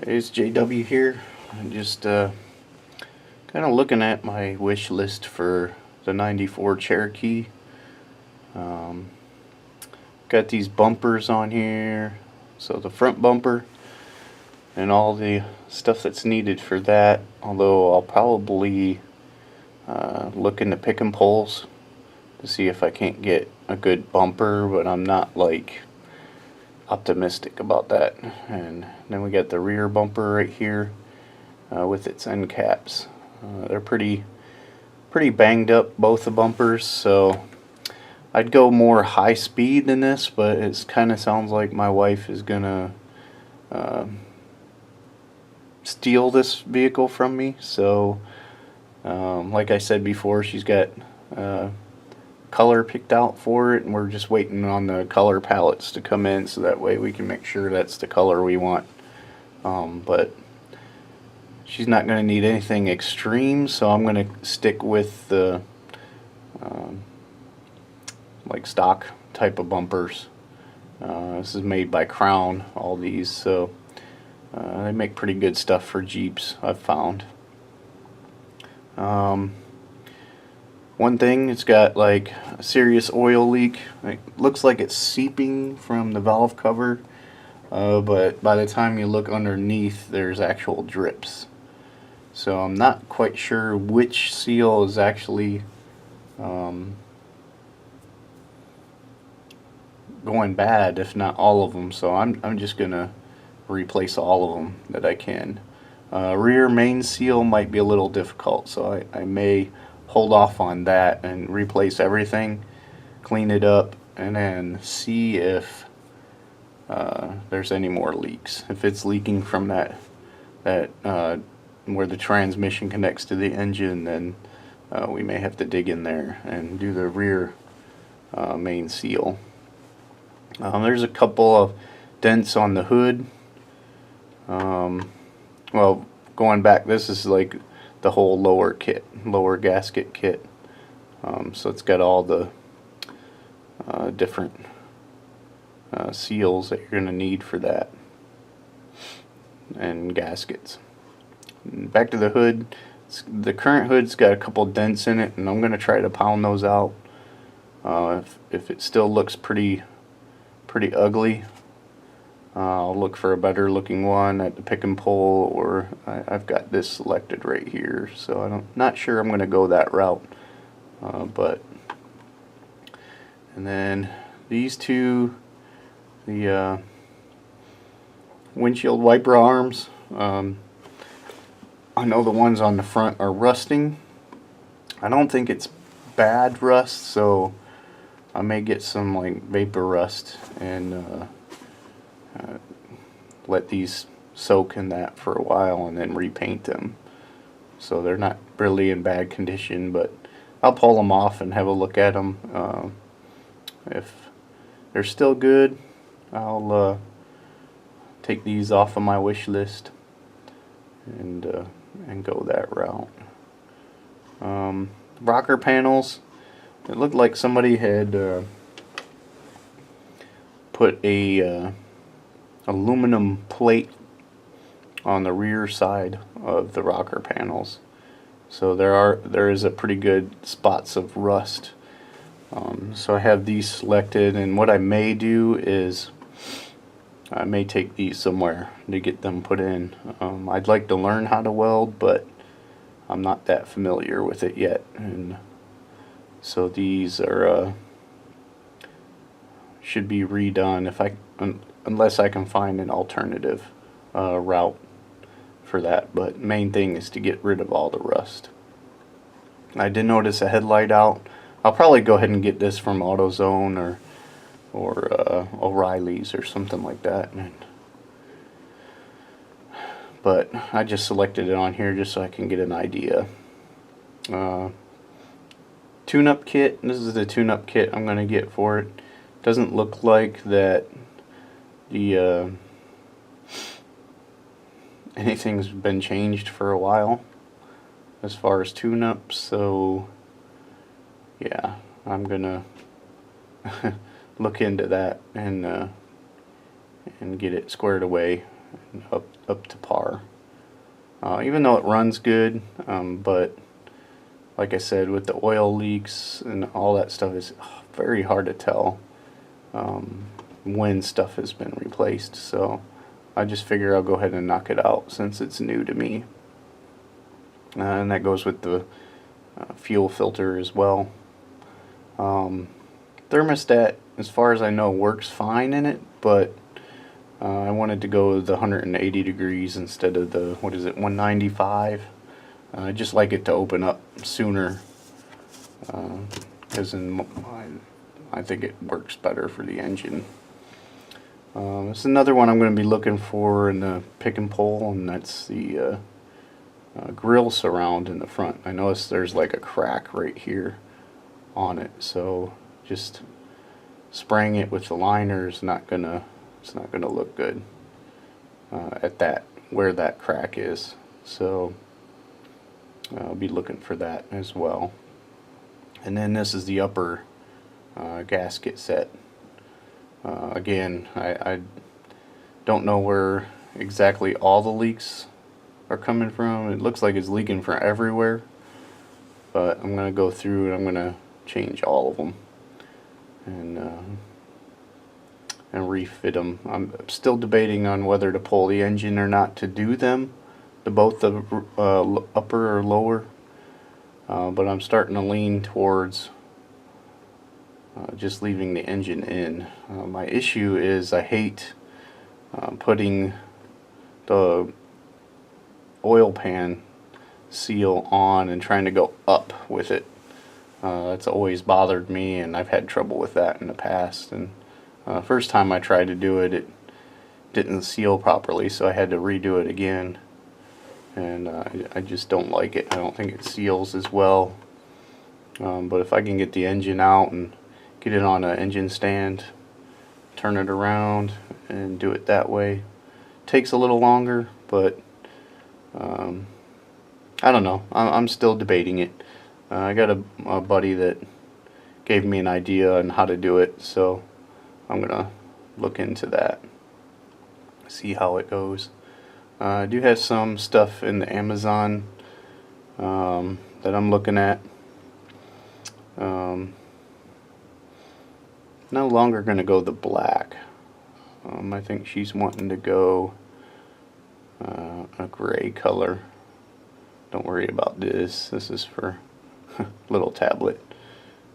It's JW here. I'm just kind of looking at my wish list for the '94 Cherokee. Um, got these bumpers on here, so the front bumper and all the stuff that's needed for that. Although I'll probably look into picking poles to see if I can't get a good bumper, but I'm not like optimistic about that. And then we got the rear bumper right here with its end caps. They're pretty banged up, both the bumpers, so I'd go more high speed than this, but it kind of sounds like my wife is gonna steal this vehicle from me. So like I said before, she's got color picked out for it, and we're just waiting on the color palettes to come in so that way we can make sure that's the color we want. But she's not going to need anything extreme, so I'm going to stick with the like stock type of bumpers. This is made by Crown, all these, so they make pretty good stuff for Jeeps, I've found. One thing, it's got like a serious oil leak. It looks like it's seeping from the valve cover, but by the time you look underneath, there's actual drips. So I'm not quite sure which seal is actually going bad, if not all of them. So I'm just gonna replace all of them that I can. Rear main seal might be a little difficult, so I may hold off on that and replace everything, clean it up, and then see if there's any more leaks. If it's leaking from that where the transmission connects to the engine, then we may have to dig in there and do the rear main seal. There's a couple of dents on the hood. Well, going back, this is like the whole lower gasket kit. So it's got all the different seals that you're going to need for that, and gaskets. Back to the hood. The current hood's got a couple dents in it, and I'm going to try to pound those out. If it still looks pretty ugly, I'll look for a better looking one at the pick and pull, or I've got this selected right here, so I'm not sure I'm going to go that route. And then these two, the windshield wiper arms, I know the ones on the front are rusting. I don't think it's bad rust, so I may get some like vapor rust and let these soak in that for a while and then repaint them. So they're not really in bad condition, but I'll pull them off and have a look at them. If they're still good, I'll take these off of my wish list and go that route. Rocker panels. It looked like somebody had put a aluminum plate on the rear side of the rocker panels, so there is a pretty good spots of rust. So I have these selected, and what I may do is I may take these somewhere to get them put in. I'd like to learn how to weld, but I'm not that familiar with it yet, and so these are should be redone unless I can find an alternative route for that. But main thing is to get rid of all the rust. I did notice a headlight out. I'll probably go ahead and get this from AutoZone or O'Reilly's or something like that. But I just selected it on here just so I can get an idea. Tune-up kit. This is the tune-up kit I'm going to get for it. Doesn't look like that the anything's been changed for a while as far as tune-ups, so yeah, I'm gonna look into that and get it squared away up to par. Even though it runs good, but like I said, with the oil leaks and all that stuff, it's very hard to tell when stuff has been replaced. So I just figure I'll go ahead and knock it out since it's new to me. And that goes with the fuel filter as well. Thermostat, as far as I know, works fine in it, but I wanted to go with the 180 degrees instead of the, 195. I just like it to open up sooner, because I think it works better for the engine. It's another one I'm going to be looking for in the pick and pull, and that's the grill surround in the front. I notice there's like a crack right here on it, so just spraying it with the liner is not gonna look good at that where that crack is. So I'll be looking for that as well. And then this is the upper gasket set. Again, I don't know where exactly all the leaks are coming from. It looks like it's leaking from everywhere, but I'm going to go through and I'm going to change all of them and refit them. I'm still debating on whether to pull the engine or not to do them, to both the upper or lower, but I'm starting to lean towards just leaving the engine in. My issue is I hate putting the oil pan seal on and trying to go up with it. That's always bothered me, and I've had trouble with that in the past. And first time I tried to do it, it didn't seal properly, so I had to redo it again. And I just don't like it. I don't think it seals as well. But if I can get the engine out and get it on an engine stand, turn it around, and do it that way, it takes a little longer, but I don't know. I'm still debating it. I got a buddy that gave me an idea on how to do it, so I'm gonna look into that, see how it goes. I do have some stuff in the Amazon that I'm looking at. No longer gonna go the black. I think she's wanting to go a gray color. Don't worry about this. This is for little tablet.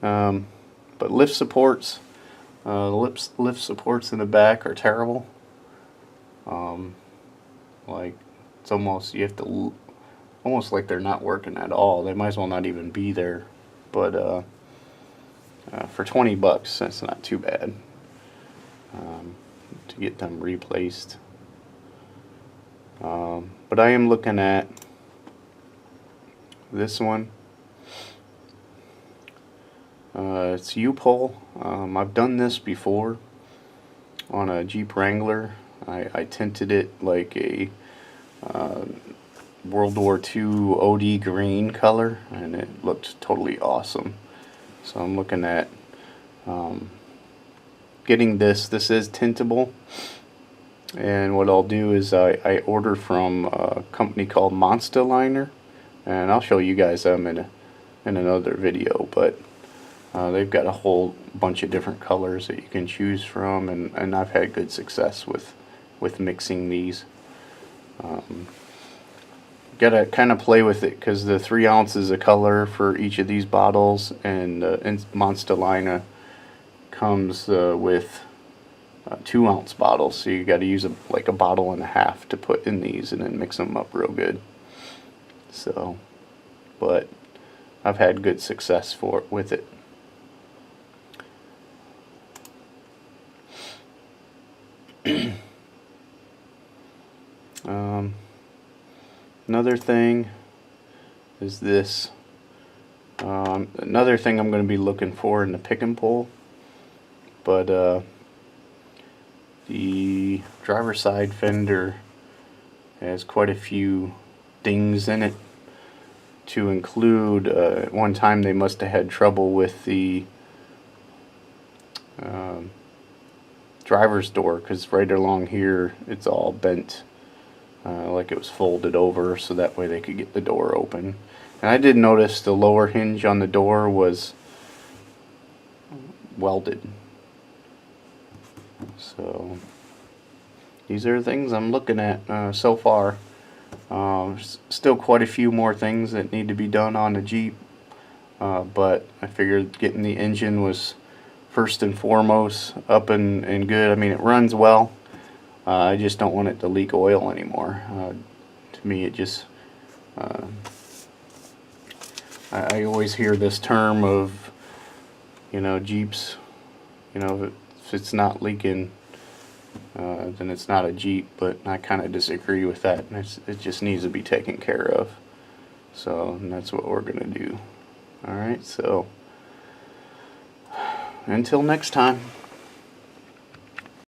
But lift supports. Lift supports in the back are terrible. Like it's almost, you have to almost like they're not working at all. They might as well not even be there. But for $20, that's not too bad to get them replaced. But I am looking at this one. It's U-Pull. I've done this before on a Jeep Wrangler. I tinted it like a World War II OD green color, and it looked totally awesome. So I'm looking at getting this. This is tintable, and what I'll do is I order from a company called Monster Liner, and I'll show you guys them in another video, but they've got a whole bunch of different colors that you can choose from, and I've had good success with mixing these. Gotta kind of play with it because the 3 ounces of color for each of these bottles, and Monster Liner comes with 2 ounce bottles, so you got to use like a bottle and a half to put in these and then mix them up real good. So, but I've had good success with it. Another thing is this. Another thing I'm going to be looking for in the pick and pull, but the driver's side fender has quite a few dings in it. To include, at one time they must have had trouble with the driver's door, because right along here it's all bent, like it was folded over, so that way they could get the door open. And I did notice the lower hinge on the door was welded. So these are the things I'm looking at so far. Still quite a few more things that need to be done on the Jeep, but I figured getting the engine was first and foremost up and good. I mean, it runs well. I just don't want it to leak oil anymore. To me, it just I always hear this term of, Jeeps, if it's not leaking, then it's not a Jeep, but I kind of disagree with that, and it just needs to be taken care of. So, and that's what we're going to do. Alright, so until next time.